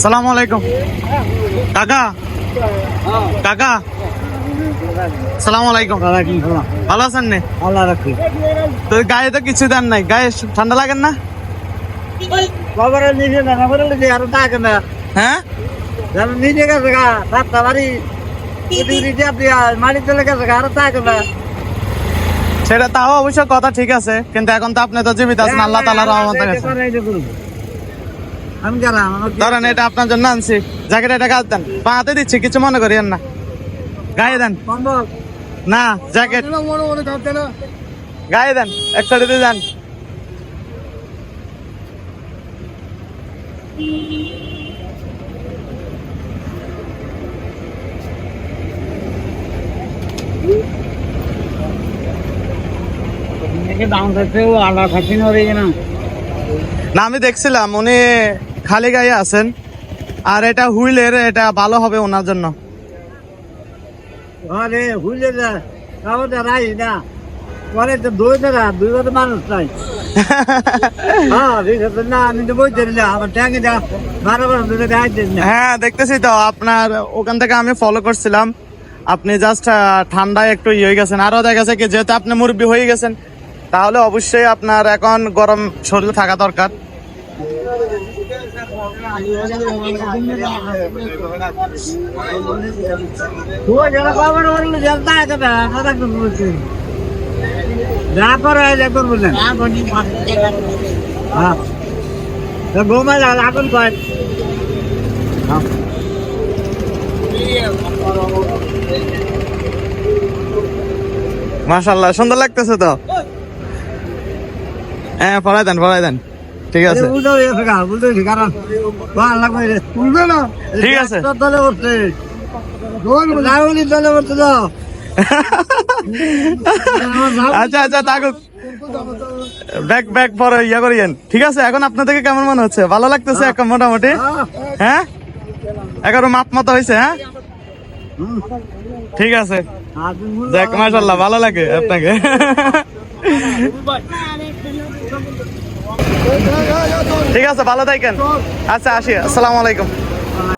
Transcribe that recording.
সালাম আলাইকুম কাকা। কাকা সালাম আলাইকুম। ভালো আছেন নে? আল্লাহ রাখি। তো গায়ে তো কিছু দেন নাই, গায়ে ঠান্ডা লাগেন না? বাবারা নিজে না করে যে আর থাকে না, হ্যাঁ নিজে গেছে গা সাতটা বাড়ি মাটি চলে গেছে গা আর থাকে না। সেটা তাও অবশ্য কথা ঠিক আছে, কিন্তু এখন তো আপনি তো জীবিত আছেন আল্লাহ তাআলার রহমতে গেছে। আমি গেলাম ধরেন এটা আপনার জন্য আনছি, জ্যাকেট এটা গাছ দেন, পাতে দিচ্ছি, কিছু মনে করিয়েন না, গায়ে দেন না, জ্যাকেট গায়ে দেন, একটা দিতে যান। দাম থাকছে আল্লাহ খাচ্ছি না না আমি দেখছিলাম উনি খালি গায়ে আছেন, আর এটা হুইলের, এটা ভালো হবে ওনার জন্য। আরে হুইলে যা রাই না পরে তো দুইবার মানুষ নাই। না আমি তো বলতে আমার ট্যাঙ্কি যা বারবার হ্যাঁ দেখতেছি তো, আপনার ওখান থেকে আমি ফলো করছিলাম, আপনি জাস্ট ঠান্ডায় একটু ইয়ে হয়ে গেছেন। আরো দেখা গেছে কি যেহেতু আপনি মুরব্বী হয়ে গেছেন, তাহলে অবশ্যই আপনার এখন গরম শরীরে থাকা দরকার। যা করে একবার বললেন ঘুমাই আগুন কয় মাশাআল্লাহ সুন্দর লাগতেছে তো। হ্যাঁ পড়াই দেন, ঠিক আছে ঠিক আছে। দলে উঠছে দলে উঠছে তো। আচ্ছা আচ্ছা থাকুক, ব্যাক পরে ইয়া করিয়েন, ঠিক আছে। এখন আপনার থেকে কেমন মনে হচ্ছে? ভালো লাগতেছে এখন মোটামুটি? হ্যাঁ এগারো মাপ মতো হয়েছে? হ্যাঁ ঠিক আছে, দেখ মাশাআল্লাহ ভালো লাগে আপনাকে। ঠিক আছে ভালো থাকেন। আচ্ছা আসি, আসসালামু আলাইকুম।